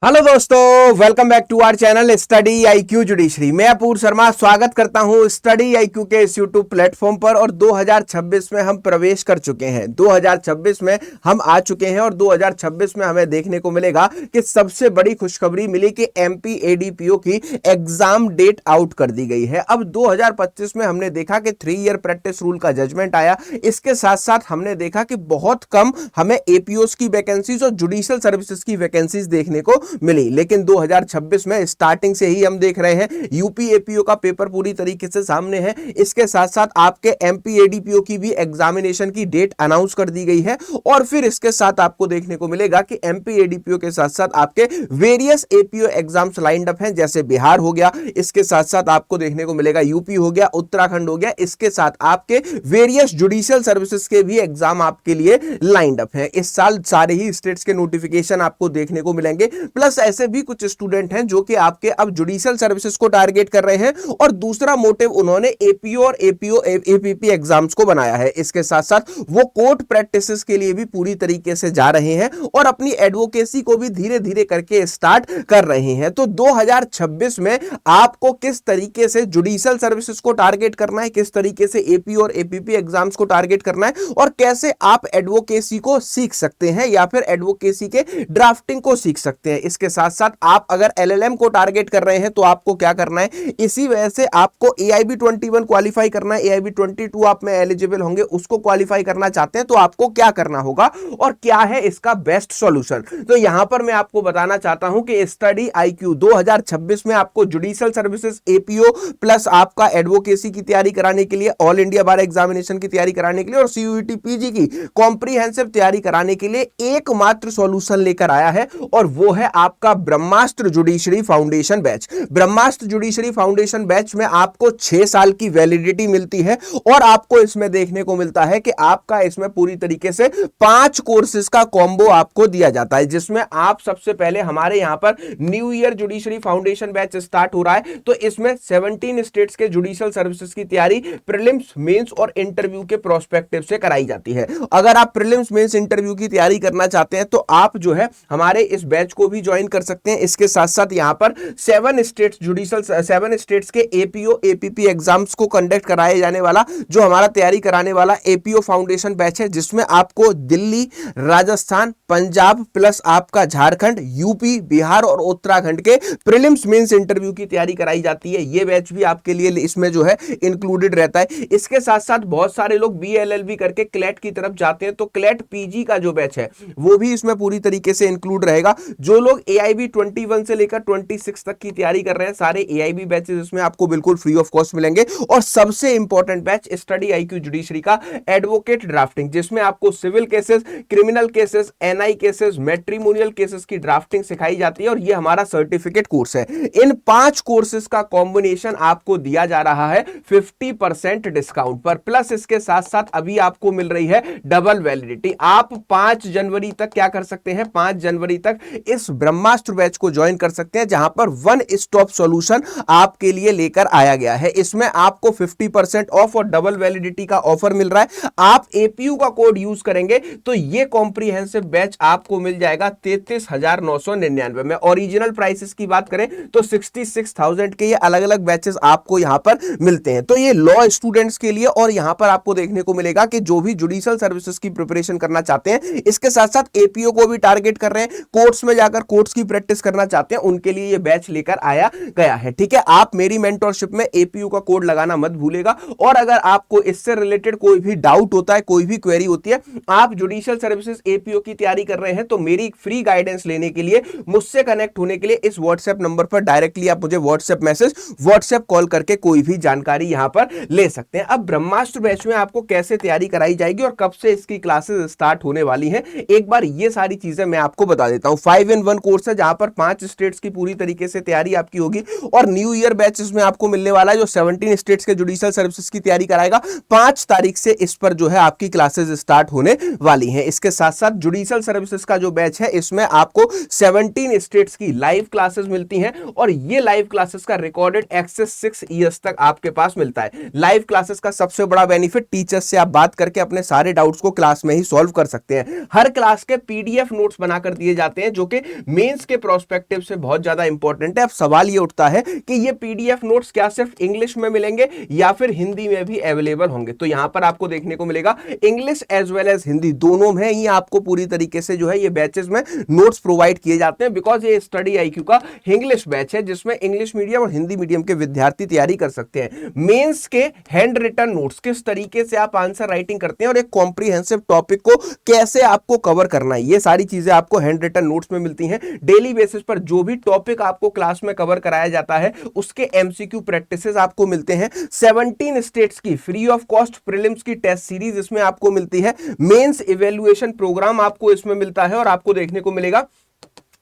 Hello दोस्तों, welcome back to our channel study IQ judiciary. मैं अपूर्व शर्मा स्वागत करता हूं स्टडी आईक्यू के इस यूट्यूब प्लेटफॉर्म पर। और 2026 में हम प्रवेश कर चुके हैं, 2026 में हम आ चुके हैं और 2026 में हमें देखने को मिलेगा कि सबसे बड़ी खुशखबरी मिली कि एमपी एडीपीओ की एग्जाम डेट आउट कर दी गई है। अब 2025 में हमने देखा कि 3 ईयर प्रैक्टिस रूल का जजमेंट आया। इसके साथ साथ हमने देखा कि बहुत कम हमें एपीओस की वैकेंसीज और जुडिशियल सर्विसेज की वैकेंसीज देखने को मिली। लेकिन 2026 में स्टार्टिंग से ही हम देख रहे हैं यूपी एपीओ का पेपर पूरी तरीके से सामने है। इसके साथ साथ आपके एमपी एडीपीओ की भी एग्जामिनेशन की डेट अनाउंस कर दी गई है। और फिर इसके साथ आपको देखने को मिलेगा कि एमपी एडीपीओ के साथ साथ आपके various APO exams lined up हैं, जैसे बिहार हो गया, इसके साथ साथ आपको देखने को मिलेगा यूपी हो गया, उत्तराखंड हो गया, इसके साथ आपके वेरियस जुडिशियल सर्विसेज के भी एग्जाम आपके लिए लाइंड अप हैं। इस साल सारे ही स्टेट्स के नोटिफिकेशन आपको देखने को मिलेंगे। प्लस ऐसे भी कुछ स्टूडेंट हैं जो कि आपके अब जुडिशियल सर्विसेज को टारगेट कर रहे हैं और दूसरा मोटिव उन्होंने एपीओ और एपीपी एग्जाम्स को बनाया है। इसके साथ साथ वो कोर्ट प्रैक्टिसेस के लिए भी पूरी तरीके से जा रहे हैं और अपनी एडवोकेसी को भी धीरे धीरे करके स्टार्ट कर रहे हैं। तो 2026 में आपको किस तरीके से जुडिशियल सर्विसेज को टारगेट करना है, किस तरीके से एपीओ और एपीपी एग्जाम्स को टारगेट करना है और कैसे आप एडवोकेसी को सीख सकते हैं या फिर एडवोकेसी के ड्राफ्टिंग को सीख सकते हैं। इसके साथ साथ आप अगर एलएलएम को टारगेट कर रहे हैं तो आपको क्या करना है, इसी वजह से आपको एआईबी 21 क्वालिफाई करना है, एआईबी 22 आप में एलिजिबल होंगे, उसको क्वालिफाई करना चाहते हैं तो आपको क्या करना होगा और क्या है इसका बेस्ट सॉल्यूशन। तो यहां पर मैं आपको बताना चाहता हूं कि स्टडी आईक्यू 2026 में आपको जुडिशियल सर्विसेज एपीओ प्लस आपका एडवोकेसी की तैयारी कराने के लिए, ऑल इंडिया बार एग्जामिनेशन की तैयारी कराने के लिए और सीयूईटी पीजी की कॉम्प्रिहेंसिव तैयारी कराने के लिए एकमात्र सॉल्यूशन लेकर आया है और वो है आपका ब्रह्मास्त्र जुडिशरी फाउंडेशन बैच। ब्रह्मास्त्र जुडिशरी फाउंडेशन बैच में आपको 6 साल की वैलिडिटी मिलती है और आपको इसमें देखने को मिलता है कि आपका इसमें पूरी तरीके से 5 कोर्सेज का कॉम्बो आपको दिया जाता है, जिसमें आप सबसे पहले हमारे यहां पर new year judiciary foundation batch start हो रहा है। तो इसमें 17 स्टेट्स के जुडिशियल सर्विसेज की तैयारी प्रीलिम्स, मेंस और इंटरव्यू के प्रोस्पेक्टिव से कराई जाती है। अगर आप प्रीलिम्स, मेंस, इंटरव्यू की तैयारी करना चाहते हैं तो आप जो है हमारे इस बैच को भी ज्वाइन कर सकते हैं। इसके साथ साथ यहां पर 7 स्टेट्स के एपीओ एपीपी एग्जाम्स को कंडक्ट कराए जाने वाला जो हमारा तैयारी कराने वाला एपीओ फाउंडेशन बैच है, जिसमें आपको दिल्ली, राजस्थान, पंजाब प्लस आपका झारखंड, यूपी, बिहार और उत्तराखंड के प्रीलिम्स, मेंस, इंटरव्यू की तैयारी कराई जाती है। यह बैच भी आपके लिए इसमें जो है इंक्लूडेड रहता है। इसके साथ साथ बहुत सारे लोग बीएलएलबी करके क्लैट की तरफ जाते हैं, तो क्लैट पीजी का जो बैच है वो भी इसमें पूरी तरीके से इंक्लूड रहेगा। जो लोग एआईबी 21 से लेकर 26 तक की तैयारी कर रहे हैं, सारे एआईबी बैचेस इसमें आपको बिल्कुल फ्री ऑफ कॉस्ट मिलेंगे। और सबसे important batch study IQ judiciary का एडवोकेट ड्राफ्टिंग, जिसमें आपको civil cases, criminal cases, NI cases, matrimonial cases की ड्राफ्टिंग सिखाई जाती है और यह हमारा सर्टिफिकेट कोर्स है। इन 5 कोर्सेज का कॉम्बिनेशन आपको दिया जा रहा है 50% डिस्काउंट पर। प्लस इसके साथ साथ अभी आपको मिल रही है डबल वैलिडिटी। आप 5 जनवरी तक क्या कर सकते हैं, 5 जनवरी तक इस ब्रह्मास्त्र बैच को ज्वाइन कर सकते हैं, जहां पर वन स्टॉप सॉल्यूशन आपके लिए लेकर आया गया है। इसमें आपको 50% ऑफ और डबल वैलिडिटी का ऑफर मिल रहा है। आप एपीयू का कोड यूज करेंगे तो यह कॉम्प्रिहेंसिव बैच आपको मिल जाएगा 33,999 में। ओरिजिनल प्राइसेस की बात करें तो 66,000 के ये अलग अलग बैचेस आपको यहां पर मिलते हैं। तो ये लॉ स्टूडेंट्स के लिए, और यहां पर आपको देखने को मिलेगा कि जो भी जुडिशियल सर्विसेज की प्रिपरेशन करना चाहते हैं, इसके साथ साथ एपीओ को भी टारगेट कर रहे हैं, कोर्ट्स में जाकर कोर्ट्स की प्रैक्टिस करना चाहते हैं, उनके लिए ये बैच लेकर आया गया है। ठीक है, आप मेरी मेंटरशिप में एपीयू का कोड लगाना मत भूलेगा। और अगर आपको इससे रिलेटेड कोई भी डाउट होता है, कोई भी क्वेरी होती है, आप जुडिशियल सर्विसेज एपीओ की तैयारी कर रहे हैं, तो मेरी फ्री गाइडेंस लेने के लिए, मुझसे कनेक्ट होने के लिए इस व्हाट्सएप नंबर पर डायरेक्टली आप मुझे व्हाट्सएप मैसेज, व्हाट्सएप कॉल करके कोई भी जानकारी यहां पर ले सकते हैं। अब ब्रह्मास्त्र बैच में आपको कैसे तैयारी कराई जाएगी और कब से इसकी क्लासेस स्टार्ट होने वाली हैं, एक बार ये सारी चीजें मैं आपको बता देता हूं। 5-in-1 कोर्स है, जहां पर 5 स्टेट्स की पूरी तरीके से तैयारी आपकी होगी। और न्यू ईयर बैच इसमें आपको मिलने वाला है, जो 17 स्टेट्स के जुडिशियल सर्विसेज की तैयारी कराएगा। 5 तारीख से इस पर जो है आपकी क्लासेस स्टार्ट होने वाली हैं। इसके साथ साथ जुडिशियल सर्विसेज का जो बैच है इसमें आपको 17 स्टेट्स की लाइव क्लासेस मिलती हैं और ये लाइव क्लासेस का रिकॉर्डेड एक्सेस 6 इयर्स तक आपके पास मिलता है। लाइव क्लासेस का सबसे बड़ा बेनिफिट, टीचर्स से आप बात करके अपने सारे डाउट्स को क्लास में ही सॉल्व कर सकते हैं। हर क्लास के पीडीएफ नोट्स बनाकर दिए जाते हैं जो कि मेंस के प्रोस्पेक्टिव से बहुत ज्यादा इंपॉर्टेंट है। अब सवाल ये उठता है कि ये पीडीएफ नोट्स क्या सिर्फ इंग्लिश में मिलेंगे या फिर हिंदी में भी अवेलेबल होंगे? तो यहां पर आपको देखने को मिलेगा English as well as Hindi दोनों में ही आपको पूरी तरीके से जो है ये बैचेस में नोट्स प्रोवाइड किए जाते हैं, बिकॉज ये स्टडी आईक्यू का इंग्लिश बैच है जिसमें इंग्लिश मीडियम और हिंदी मीडियम के विद्यार्थी तैयारी कर सकते हैं। मेंस के हैंड रिटन नोट्स, किस तरीके से आप आंसर राइटिंग करते हैं और एक कॉम्प्रिहेंसिव टॉपिक को कैसे आपको कवर करना है, ये सारी चीजें आपको हैंड रिटन नोट्स में मिलती हैं। डेली बेसिस पर जो भी टॉपिक आपको क्लास में कवर कराया जाता है उसके एमसीक्यू प्रैक्टिसेस आपको मिलते हैं। 17 स्टेट्स की फ्री ऑफ कॉस्ट प्रीलिम्स की टेस्ट सीरीज इसमें आपको मिलती है। मेंस इवैल्यूएशन प्रोग्राम आपको इसमें मिलता है और आपको देखने को मिलेगा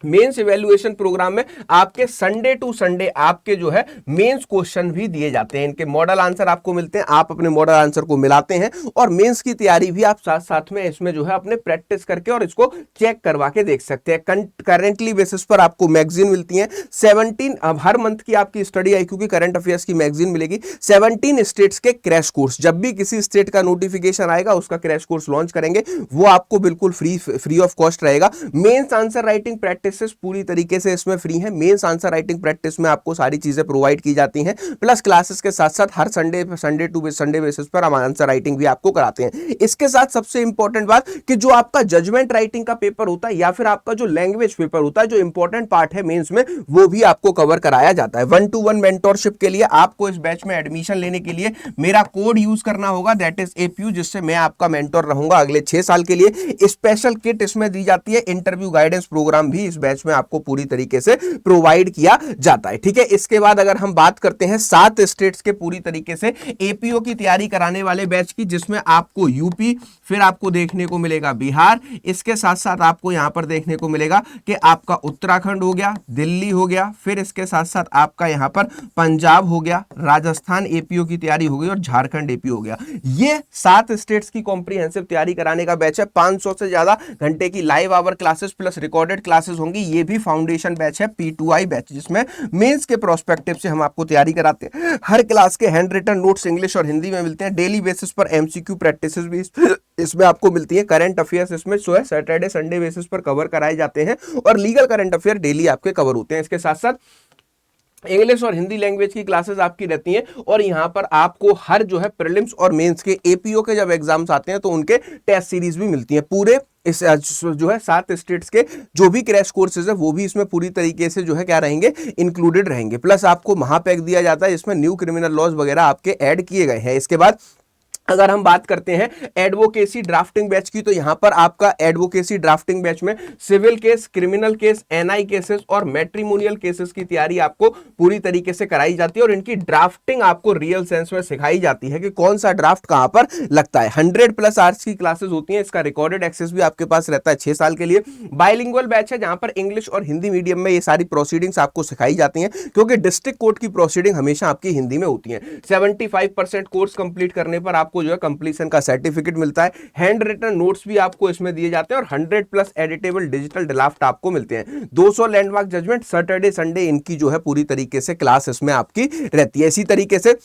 मेंस इवैल्यूएशन प्रोग्राम में आपके संडे टू संडे आपके जो है मेंस क्वेश्चन भी दिए जाते हैं। इनके मॉडल आंसर आपको मिलते हैं, आप अपने मॉडल आंसर को मिलाते हैं और मेंस की तैयारी भी आप साथ साथ में इसमें जो है अपने प्रैक्टिस करके और इसको चेक करवा के देख सकते हैं। करेंटली बेसिस पर आपको मैगजीन मिलती है 17, अब हर मंथ की आपकी स्टडी आईक्यू की करंट अफेयर्स की मैगजीन मिलेगी। 17 स्टेट्स के क्रैश कोर्स, जब भी किसी स्टेट का नोटिफिकेशन आएगा उसका क्रैश कोर्स लॉन्च करेंगे, वो आपको बिल्कुल फ्री ऑफ कॉस्ट रहेगा। मेंस आंसर राइटिंग प्रैक्टिस पूरी तरीके से इसमें फ्री है। मेंस आंसर राइटिंग प्रैक्टिस में आपको सारी चीजें प्रोवाइड की जाती हैं, प्लस क्लासेस के साथ साथ हर संडे टू संडे बेसिस पर हम आंसर राइटिंग भी आपको कराते हैं। इसके साथ सबसे इंपॉर्टेंट बात कि जो आपका जजमेंट राइटिंग का पेपर होता है या फिर आपका जो लैंग्वेज पेपर होता है, जो इंपॉर्टेंट पार्ट है मेंस में, वो भी आपको कवर कराया जाता है। 1-to-1 मेंटोरशिप के लिए आपको इस बैच में एडमिशन लेने के लिए मेरा कोड यूज करना होगा, दैट इज APU, जिससे मैं आपका मेंटोर रहूंगा अगले 6 साल के लिए। स्पेशल किट इसमें दी जाती है, इंटरव्यू गाइडेंस प्रोग्राम भी इस बैच में आपको पूरी तरीके से प्रोवाइड किया जाता है। ठीक है, इसके बाद अगर हम बात करते हैं 7 स्टेट्स के पूरी तरीके से एपीओ की तैयारी कराने वाले बैच की, जिसमें आपको यूपी, फिर आपको देखने को मिलेगा बिहार, इसके साथ साथ आपको यहां पर देखने को मिलेगा कि आपका उत्तराखंड हो गया, दिल्ली हो गया, फिर इसके साथ साथ आपका यहां पर पंजाब हो गया, राजस्थान एपीओ की तैयारी हो गई और झारखंड एपीओ हो गया। ये 7 स्टेट्स की कॉम्प्रिहेंसिव तैयारी कराने का बैच है। 500 से ज्यादा घंटे की live hour classes plus recorded classes होंगी। ये भी फाउंडेशन बैच है, P2I बैच, जिसमें मेंस के प्रोस्पेक्टिव से हम आपको तैयारी कराते हैं। हर क्लास के हैंड रिटन नोट्स इंग्लिश और हिंदी में मिलते हैं। डेली बेसिस पर एमसीक्यू प्रैक्टिसेस भी इसमें आपको मिलती है। करंट अफेयर्स इसमें जो है सैटरडे संडे बेसिस पर कवर कराए जाते हैं और लीगल करंट अफेयर डेली आपके कवर होते हैं। इसके साथ साथ इंग्लिश और हिंदी लैंग्वेज की क्लासेस आपकी रहती हैं और यहां पर आपको हर जो है प्रीलिम्स और मेंस के एपीओ के जब एग्जाम्स आते हैं तो उनके टेस्ट सीरीज भी मिलती हैं। पूरे इस जो है 7 स्टेट्स के जो भी क्रैश कोर्सेज है वो भी इसमें पूरी तरीके से जो है क्या रहेंगे, इंक्लूडेड रहेंगे। प्लस आपको महापैक दिया जाता है जिसमें न्यू क्रिमिनल लॉज वगैरह आपके ऐड किए गए हैं। इसके बाद अगर हम बात करते हैं एडवोकेसी ड्राफ्टिंग बैच की, तो यहां पर आपका एडवोकेसी ड्राफ्टिंग बैच में civil case, criminal case, NI cases और मैट्रिमोनियल केसेस की तैयारी आपको पूरी तरीके से कराई जाती है और इनकी ड्राफ्टिंग आपको रियल सेंस में सिखाई जाती है कि कौन सा ड्राफ्ट कहां पर लगता है। 100+ आवर्स की क्लासेस होती हैं। इसका रिकॉर्डेड एक्सेस भी आपके पास रहता है 6 साल के लिए। बाइलिंगुअल बैच है जहां पर इंग्लिश और हिंदी मीडियम में ये सारी प्रोसीडिंग्स आपको सिखाई जाती हैं, क्योंकि डिस्ट्रिक्ट कोर्ट की प्रोसीडिंग हमेशा आपकी हिंदी में होती है। 75% कोर्स कंप्लीट करने पर आपको जो है कंप्लीशन का सर्टिफिकेट मिलता है। हैंड रिटन नोट्स भी आपको इसमें दिए जाते हैं और 100+ एडिटेबल डिजिटल ड्राफ्ट आपको मिलते हैं। 200 लैंडमार्क जजमेंट सैटरडे संडे इनकी जो है पूरी तरीके से क्लास इसमें आपकी रहती है। इसी तरीके से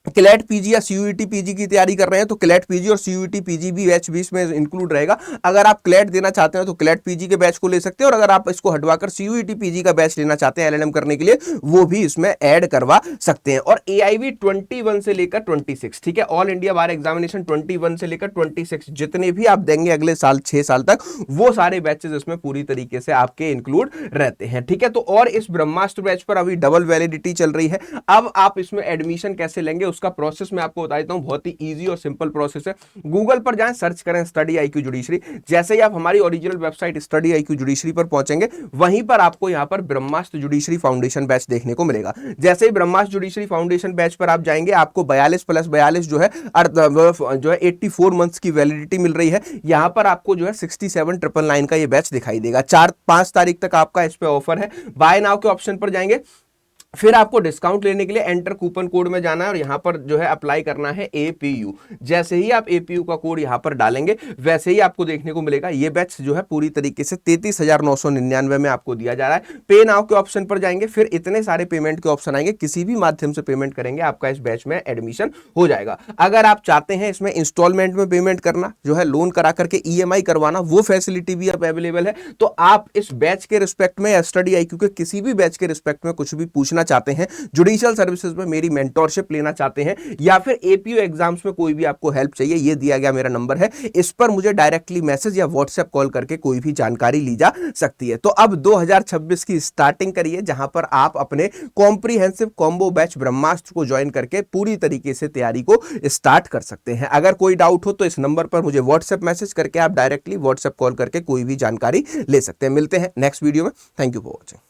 क्लैट पीजी या सीयूईटी पीजी की तैयारी कर रहे हैं तो क्लैट पीजी और सीयूईटी पीजी भी बैच 20 में इंक्लूड रहेगा। अगर आप क्लैट देना चाहते हैं तो क्लैट पीजी के बैच को ले सकते हैं और अगर आप इसको हटवाकर सीयूईटी पीजी का बैच लेना चाहते हैं एलएलएम करने के लिए, वो भी इसमें ऐड करवा सकते हैं। और एआईवी 21 से लेकर 26, ठीक है, ऑल इंडिया बार एग्जामिनेशन 21 से लेकर 26 जितने भी आप देंगे अगले साल 6 साल तक, वो सारे बैचेस इसमें पूरी तरीके से आपके इंक्लूड रहते हैं। ठीक है, तो और इस ब्रह्मास्त्र बैच पर अभी डबल वैलिडिटी चल रही है। अब आप इसमें एडमिशन कैसे लेंगे उसका प्रोसेस मैं आपको बता देता हूं। बहुत ही इजी और सिंपल प्रोसेस है। गूगल पर जाएं, सर्च करें स्टडी आईक्यू जुडिशरी। जैसे ही आप हमारी original website study IQ judiciary पर पहुंचेंगे, वहीं पर आपको यहां पर ब्रह्मास्त्र जुडिशरी फाउंडेशन बैच देखने को मिलेगा। जैसे ही ब्रह्मास्त्र जुडिशरी फाउंडेशन बैच पर आप जाएंगे, आपको 42+42 जो है 84 मंथ्स की वैलिडिटी मिल रही है। यहां पर आपको जो है 67,999 का ये बैच दिखाई देगा। 4-5 तारीख तक आपका इस पे ऑफर है। बाय नाउ के ऑप्शन पर जाएंगे, फिर आपको डिस्काउंट लेने के लिए एंटर कूपन कोड में जाना है और यहां पर जो है अप्लाई करना है APU। जैसे ही आप APU का कोड यहां पर डालेंगे वैसे ही आपको देखने को मिलेगा ये बैच जो है पूरी तरीके से 33,999 में आपको दिया जा रहा है। पे नाउ के ऑप्शन पर जाएंगे, फिर इतने सारे पेमेंट के ऑप्शन आएंगे, किसी भी माध्यम से पेमेंट करेंगे आपका इस बैच में एडमिशन हो जाएगा। अगर आप चाहते हैं इसमें इंस्टॉलमेंट में पेमेंट करना, जो है लोन करा करके EMI करवाना, वो फैसिलिटी भी अब अवेलेबल है। तो आप इस बैच के रिस्पेक्ट में या स्टडी IQ के किसी भी बैच के रिस्पेक्ट में कुछ भी पूछना चाहते हैं, जुडिशियल सर्विसेज में मेरी मेंटोरशिप लेना चाहते हैं, या फिर APU एग्जाम्स में कोई भी आपको हेल्प चाहिए, ये दिया गया मेरा नंबर है, इस पर मुझे डायरेक्टली मैसेज या व्हाट्सएप कॉल करके कोई भी जानकारी ली जा सकती है। तो अब 2026 की स्टार्टिंग करिए, जहां पर आप अपने कॉम्प्रिहेंसिव कॉम्बो बैच ब्रह्मास्त्र को ज्वाइन करके पूरी तरीके से तैयारी को स्टार्ट कर सकते हैं। अगर कोई डाउट हो तो इस नंबर पर मुझे व्हाट्सएप मैसेज करके आप डायरेक्टली व्हाट्सएप कॉल करके कोई भी जानकारी ले सकते हैं। मिलते हैं नेक्स्ट वीडियो में। Thank you for watching.